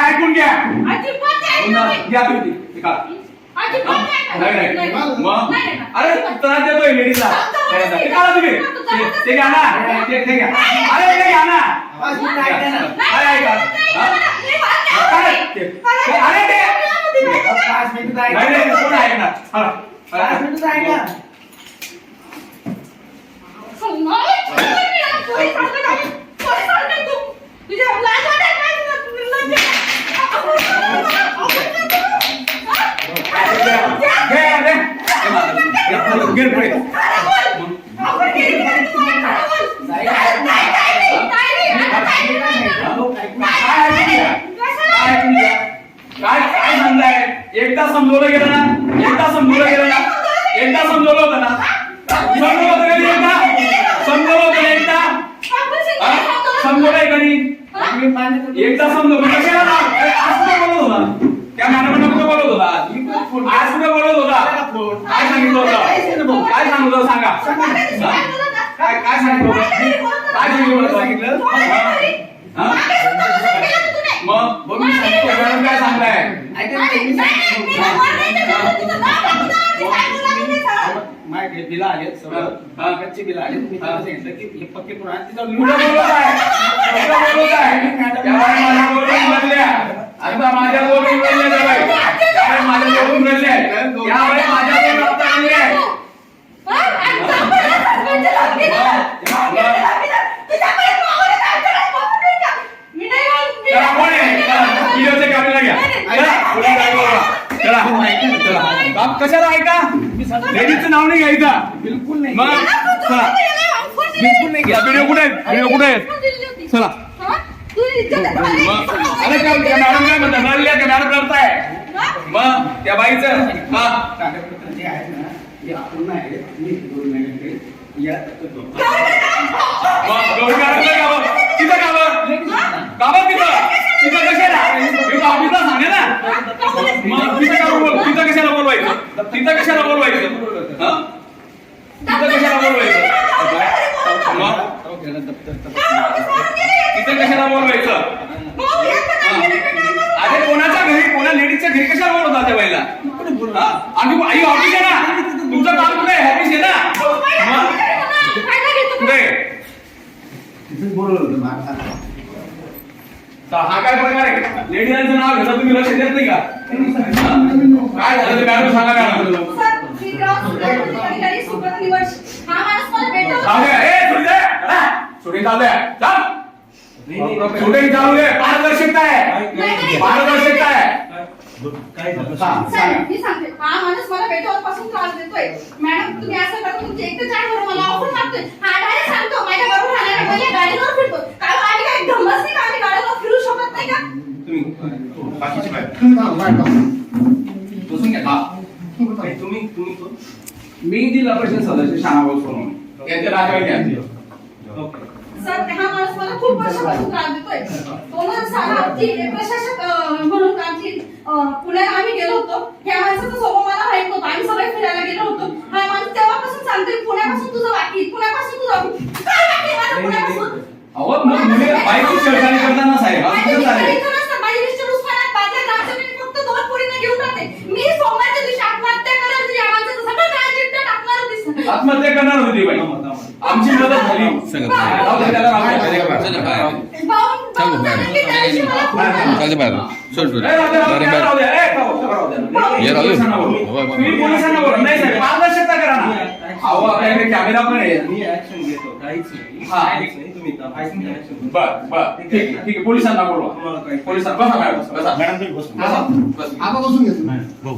ऐकून घ्या अरे त्रास देतोय लेडीजला तुम्ही ते घ्या ना ते घ्या अरे ते घ्या ना अरे ते 5 मिनिट ऐकणार काय म्हणताय एकदा समजवलं गेलं ना एकदा समजवलं होतं ना समजवलं होतं एकदा समजवलंय कधी एकदा समजवलं कशाला आज कुठे बोलत होता त्या मॅडमना कुठे बोलत होता आज कुठे बोलत होता काय सांगितलं होतं काय सांगितलं सांगा काय सांगितलं मग मी सांगतो मॅडम काय सांगताय बिल आले कच्चे बिल आले मी त्यांना सांगितलं की हे पक्के पुराण तिथं आता माझ्या बोलून रडले कशाला ऐका लेडीजचं नाव नाही घ्यायचं बिलकुल नाही मग बिलकुल नाही घ्या व्हिडिओ कुठे आहेत चला अरे मॅडम काय म्हणतात मॅडम रडताय मग त्या बाईचं कशाला बोलवायचं तिथं कशाला बोलवायचं अरे कोणाच्या घरी कोणा लेडीजच्या घरी कशाला बोलवता त्या बाईला आणि आई ऑफिस आहे ना तुमचं काम कुठे ऑफिस आहे ना कुठे हा काय प्रकार आहे लेडीजांचं नाव घेता तुम्ही लक्ष देत नाही का काय झालं ते मॅडम सांगा मॅडम शूटिंग चालू आहे शूटिंग चालू आहे पारदर्शकता आहे पारदर्शकता आहे मी सांगते हा माणूस मला भेटवपासून त्रास देतोय मॅडम तुम्ही असं करता तुमचे एक तर चार मला ऑफर मागतोय हा डायरेक्ट सांगतो माझ्या बरोबर आला पहिले गाडीवर फिरतो काय आम्ही काय धमस नाही का आम्ही गाडीवर फिरू शकत नाही का तुम्ही बाकीची बाय बसून घ्या तुम्ही मी जिल्हा परिषद सदस्य शानाभाऊ सोनवणे यांचे राजवाडी सर हा माणूस मला खूप वर्षापासून त्रास देतोय 2007 प्रशासक म्हणून आमची पुण्याला आम्ही गेलो होतो ह्या माणसाचा स्वभाव मला माहित नव्हता आम्ही सगळे फिरायला गेलो होतो हा माणूस तेव्हापासून सांगतोय पुण्यापासून तुझं बाकी पुण्यापासून तुझं काय बाकी माझं पुण्यापासून अहो मग मुले बाईकची छेडछाड करताना साहेब असं झालंय माझी मिस्टर उस्मानात बादल्या गावचं मी फक्त 2 पोरींना घेऊन राहते मी सोमवारच्या दिवशी आत्महत्या करणार होती या माणसाचं सगळं काय चिट्टा टाकणार होती आत्महत्या करणार होती बाई आमची मदत झाली पारदर्शकता करा ना कॅमेरा पण आहे ठीक आहे पोलिसांना बोलवा पोलिसांना बसा मॅडम बसा मॅडम तुम्ही बसा बसून घेतो